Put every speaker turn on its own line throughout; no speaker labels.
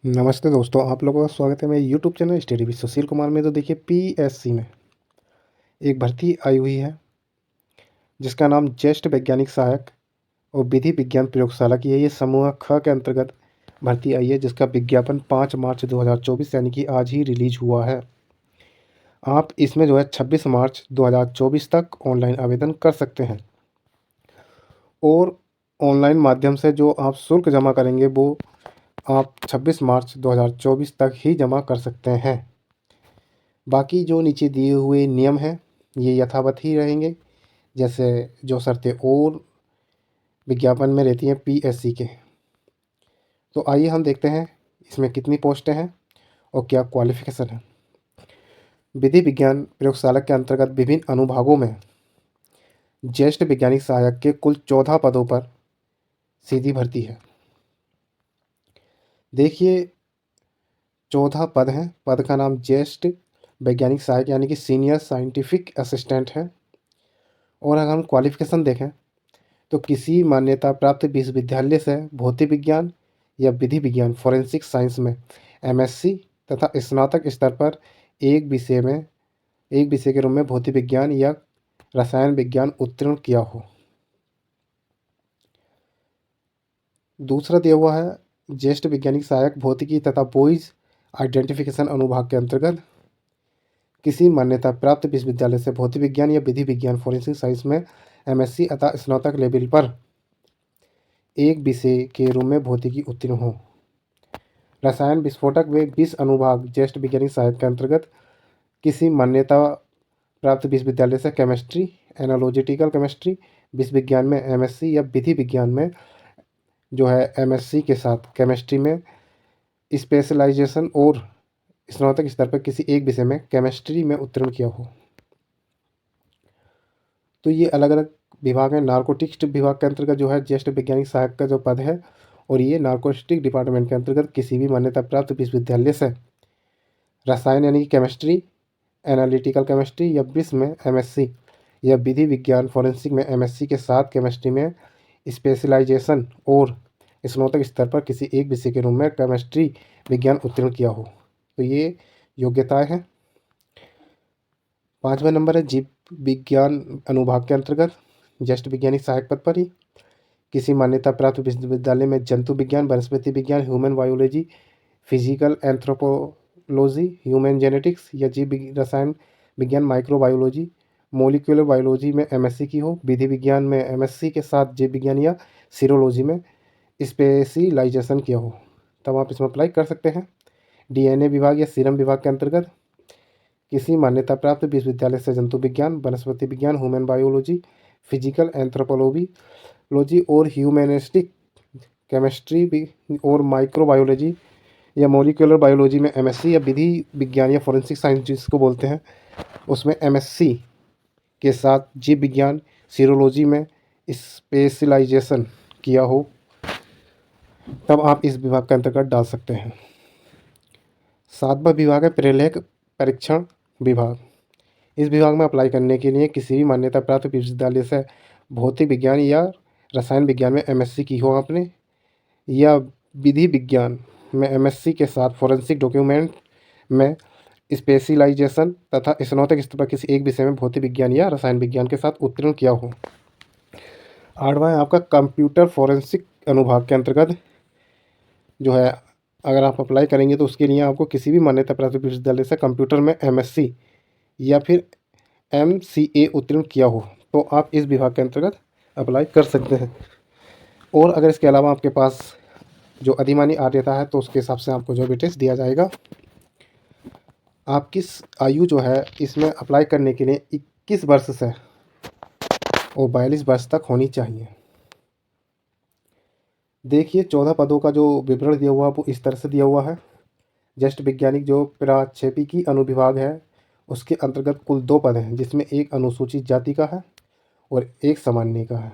नमस्ते दोस्तों, आप लोगों का स्वागत है मेरे YouTube channel study with Sushil Kumar में। तो देखिए, पीएससी में एक भर्ती आई हुई है जिसका नाम ज्येष्ठ वैज्ञानिक सहायक और विधि विज्ञान प्रयोगशाला की है। ये समूह ख के अंतर्गत भर्ती आई है जिसका विज्ञापन 5 मार्च 2024 यानी कि आज ही रिलीज हुआ है। आप इसमें जो है 26 मार्च 2024 तक ऑनलाइन आवेदन कर सकते हैं और ऑनलाइन माध्यम से जो आप शुल्क जमा करेंगे वो आप 26 मार्च 2024 तक ही जमा कर सकते हैं। बाकी जो नीचे दिए हुए नियम हैं ये यथावत ही रहेंगे, जैसे जो शर्तें और विज्ञापन में रहती हैं पीएससी के। तो आइए हम देखते हैं इसमें कितनी पोस्टें हैं और क्या क्वालिफिकेशन है। विधि विज्ञान प्रयोगशाला के अंतर्गत विभिन्न अनुभागों में ज्येष्ठ वैज्ञानिक सहायक के कुल 14 पदों पर सीधी भर्ती है। देखिए, 14 पद हैं। पद का नाम ज्येष्ठ वैज्ञानिक सहायक यानी कि सीनियर साइंटिफिक असिस्टेंट है। और अगर हम क्वालिफिकेशन देखें तो किसी मान्यता प्राप्त विश्वविद्यालय से भौतिक विज्ञान या विधि विज्ञान फॉरेंसिक साइंस में एमएससी तथा स्नातक स्तर पर एक विषय के रूप में भौतिक विज्ञान या रसायन विज्ञान उत्तीर्ण किया हो। दूसरा दिया हुआ है ज्येष्ठ वैज्ञानिक सहायक भौतिकी तथा बोइज आइडेंटिफिकेशन अनुभाग के अंतर्गत किसी मान्यता प्राप्त विश्वविद्यालय से भौतिक विज्ञान या विधि विज्ञान फॉरेंसिक साइंस में एमएससी अथवा स्नातक लेवल पर एक विषय के रूप में भौतिकी उत्तीर्ण हो। रसायन विस्फोटक व विष अनुभाग ज्येष्ठ वैज्ञानिक सहायक के अंतर्गत किसी मान्यता प्राप्त विश्वविद्यालय से केमिस्ट्री एनालिटिकल केमिस्ट्री विश्व विज्ञान में एमएससी या विधि विज्ञान में जो है एमएससी के साथ केमिस्ट्री में स्पेशलाइजेशन और स्नातक स्तर पर किसी एक विषय में केमिस्ट्री में उत्तीर्ण किया हो। तो ये अलग अलग विभाग हैं। नार्कोटिक्स विभाग के अंतर्गत जो है ज्येष्ठ वैज्ञानिक सहायक का जो पद है, और ये नार्कोटिक डिपार्टमेंट के अंतर्गत किसी भी मान्यता प्राप्त विश्वविद्यालय से रसायन यानी कि केमिस्ट्री एनालिटिकल केमिस्ट्री या विश्व में एमएससी या विधि विज्ञान फॉरेंसिक में एमएससी के साथ केमिस्ट्री में स्पेशलाइजेशन और स्नातक स्तर पर किसी एक विषय के रूप में केमिस्ट्री विज्ञान उत्तीर्ण किया हो। तो ये योग्यताएं हैं। 5वां नंबर है जीव विज्ञान अनुभाग के अंतर्गत ज्येष्ठ वैज्ञानिक सहायक पद पर ही किसी मान्यता प्राप्त विश्वविद्यालय में जंतु विज्ञान वनस्पति विज्ञान human biology physical anthropology human genetics या रसायन विज्ञान माइक्रोबायोलॉजी मोलिकुलर बायोलॉजी में एमएससी की हो। विधि विज्ञान में एमएससी के साथ जीव विज्ञान या सीरोलॉजी में स्पेशलाइजेशन किया हो, तब आप इसमें अप्लाई कर सकते हैं। डीएनए विभाग या सीरम विभाग के अंतर्गत किसी मान्यता प्राप्त विश्वविद्यालय से जंतु विज्ञान वनस्पति विज्ञान ह्यूमन बायोलॉजी फिजिकल एंथ्रोपोलॉजी और ह्यूमनिस्टिक केमिस्ट्री और माइक्रोबायोलॉजी या मोलिकुलर बायोलॉजी में एमएससी या विधि विज्ञान या फॉरेंसिक साइंस जिसको बोलते हैं उसमें एमएससी के साथ जीव विज्ञान सीरोलॉजी में स्पेशलाइजेशन किया हो, तब आप इस विभाग के अंतर्गत डाल सकते हैं। 7वां विभाग है प्रलेख परीक्षण विभाग। इस विभाग में अप्लाई करने के लिए किसी भी मान्यता प्राप्त विश्वविद्यालय से भौतिक विज्ञान या रसायन विज्ञान में एमएससी की हो आपने, या विधि विज्ञान में एमएससी के साथ फॉरेंसिक डॉक्यूमेंट में स्पेशलाइजेशन तथा स्नातक स्तर पर किसी एक विषय में भौतिक विज्ञान या रसायन विज्ञान के साथ उत्तीर्ण किया हो। 8वां है आपका कंप्यूटर फॉरेंसिक अनुभाग के अंतर्गत जो है अगर आप अप्लाई करेंगे तो उसके लिए आपको किसी भी मान्यता प्राप्त विश्वविद्यालय से कंप्यूटर में एमएससी या फिर एमसीए उत्तीर्ण किया हो, तो आप इस विभाग के अंतर्गत अप्लाई कर सकते हैं। और अगर इसके अलावा आपके पास जो अधिमानी आर्यता है तो उसके हिसाब से आपको जो वेटेज दिया जाएगा। आपकी आयु जो है इसमें अप्लाई करने के लिए 21 वर्ष से और 42 वर्ष तक होनी चाहिए। देखिए, 14 पदों का जो विवरण दिया हुआ है वो इस तरह से दिया हुआ है। ज्येष्ठ वैज्ञानिक जो प्राक्षेपिकी अनुविभाग है उसके अंतर्गत कुल 2 पद हैं, जिसमें एक अनुसूचित जाति का है और एक सामान्य का है।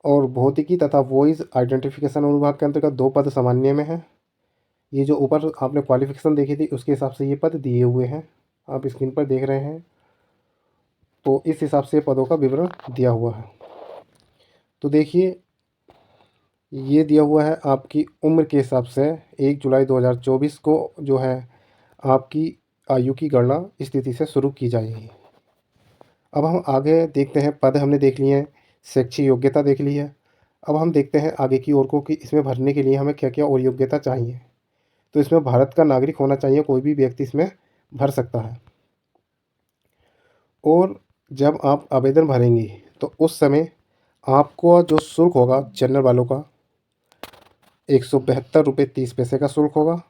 और भौतिकी तथा वॉइस आइडेंटिफिकेशन अनुभाग के अंतर्गत 2 पद सामान्य में हैं। ये जो ऊपर आपने क्वालिफिकेशन देखी थी उसके हिसाब से ये पद दिए हुए हैं, आप स्क्रीन पर देख रहे हैं। तो इस हिसाब से पदों का विवरण दिया हुआ है। तो देखिए, ये दिया हुआ है आपकी उम्र के हिसाब से 1 जुलाई 2024 को जो है आपकी आयु की गणना इस तिथि से शुरू की जाएगी। अब हम आगे देखते हैं, पद हमने देख लिए हैं, शैक्षिक योग्यता देख ली है। अब हम देखते हैं आगे की ओर को कि इसमें भरने के लिए हमें क्या-क्या और योग्यता चाहिए। तो इसमें भारत का नागरिक होना चाहिए, कोई भी व्यक्ति इसमें भर सकता है। और जब आप आवेदन भरेंगे तो उस समय आपको जो शुल्क होगा जनरल वालों का 172 रुपये 30 पैसे का शुल्क होगा।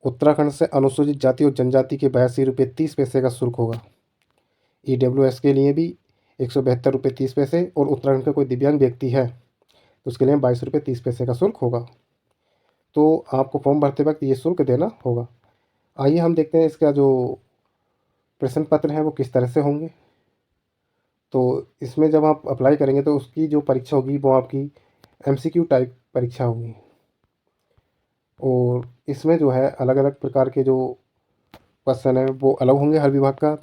उत्तराखंड से अनुसूचित जाति और जनजाति के 82 रुपये 30 पैसे का शुल्क होगा। ईडब्ल्यूएस के लिए भी 172 रुपये 30 पैसे, और उत्तराखंड का कोई दिव्यांग व्यक्ति है तो उसके लिए 22 रुपये 30 पैसे का शुल्क होगा। तो आपको फॉर्म भरते वक्त ये शुल्क देना होगा। आइए हम देखते हैं इसका जो प्रश्न पत्र है वो किस तरह से होंगे। तो इसमें जब आप अप्लाई करेंगे तो उसकी जो परीक्षा होगी वो आपकी एमसीक्यू टाइप परीक्षा होगी, और इसमें जो है अलग अलग प्रकार के जो क्वेश्चन है वो अलग होंगे हर विभाग का।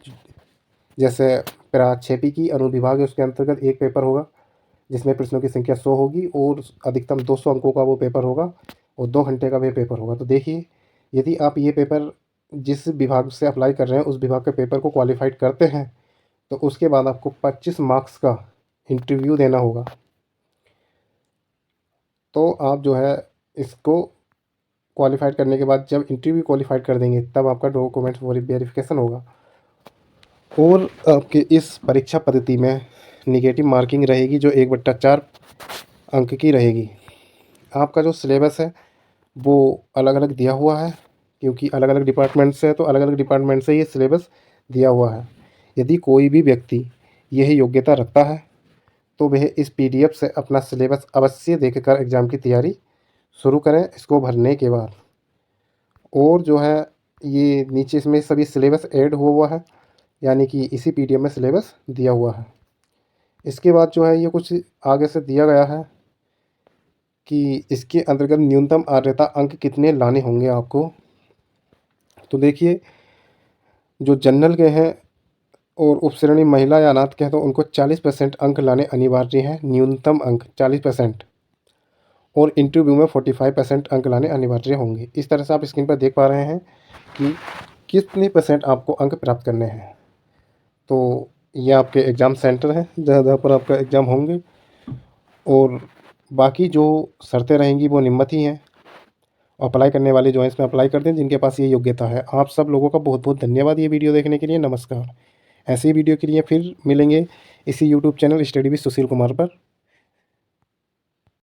जैसे पैरा 6P की अनुविभाग है, उसके अंतर्गत एक पेपर होगा जिसमें प्रश्नों की संख्या 100 होगी और अधिकतम 200 अंकों का वो पेपर होगा, और 2 घंटे का वह पेपर होगा। तो देखिए, यदि आप ये पेपर जिस विभाग से अप्लाई कर रहे हैं उस विभाग के पेपर को क्वालिफाइड करते हैं तो उसके बाद आपको 25 मार्क्स का इंटरव्यू देना होगा। तो आप जो है इसको क्वालिफाइड करने के बाद जब इंटरव्यू क्वालिफाइड कर देंगे तब आपका डॉक्यूमेंट वेरिफिकेशन होगा। और आपके इस परीक्षा पद्धति में निगेटिव मार्किंग रहेगी जो 1/4 अंक की रहेगी। आपका जो सिलेबस है वो अलग अलग दिया हुआ है, क्योंकि अलग अलग डिपार्टमेंट से है तो अलग अलग डिपार्टमेंट से ये सिलेबस दिया हुआ है। यदि कोई भी व्यक्ति यह योग्यता रखता है तो वह इस पीडीएफ से अपना सिलेबस अवश्य देखकर एग्ज़ाम की तैयारी शुरू करें इसको भरने के बाद। और जो है ये नीचे इसमें सभी सिलेबस ऐड हुआ हुआ है, यानी कि इसी पीडीएफ में सिलेबस दिया हुआ है। इसके बाद जो है ये कुछ आगे से दिया गया है कि इसके अंतर्गत न्यूनतम आर्द्रता अंक कितने लाने होंगे आपको। तो देखिए, जो जनरल के हैं और उपश्रेणी महिला या अनाथ के हैं तो उनको 40% अंक लाने अनिवार्य हैं, न्यूनतम अंक 40%, और इंटरव्यू में 45% अंक लाने अनिवार्य होंगे। इस तरह से आप स्क्रीन पर देख पा रहे हैं कि कितने % आपको अंक प्राप्त करने हैं। तो ये आपके एग्ज़ाम सेंटर हैं जहाँ जहाँ पर आपका एग्ज़ाम होंगे, और बाकी जो शर्तें रहेंगी वो निम्नत ही हैं। अप्लाई करने वाले जो हैं इसमें अप्लाई कर दें जिनके पास ये योग्यता है। आप सब लोगों का बहुत बहुत धन्यवाद ये वीडियो देखने के लिए। नमस्कार। ऐसे ही वीडियो के लिए फिर मिलेंगे इसी YouTube channel study with Sushil Kumar पर।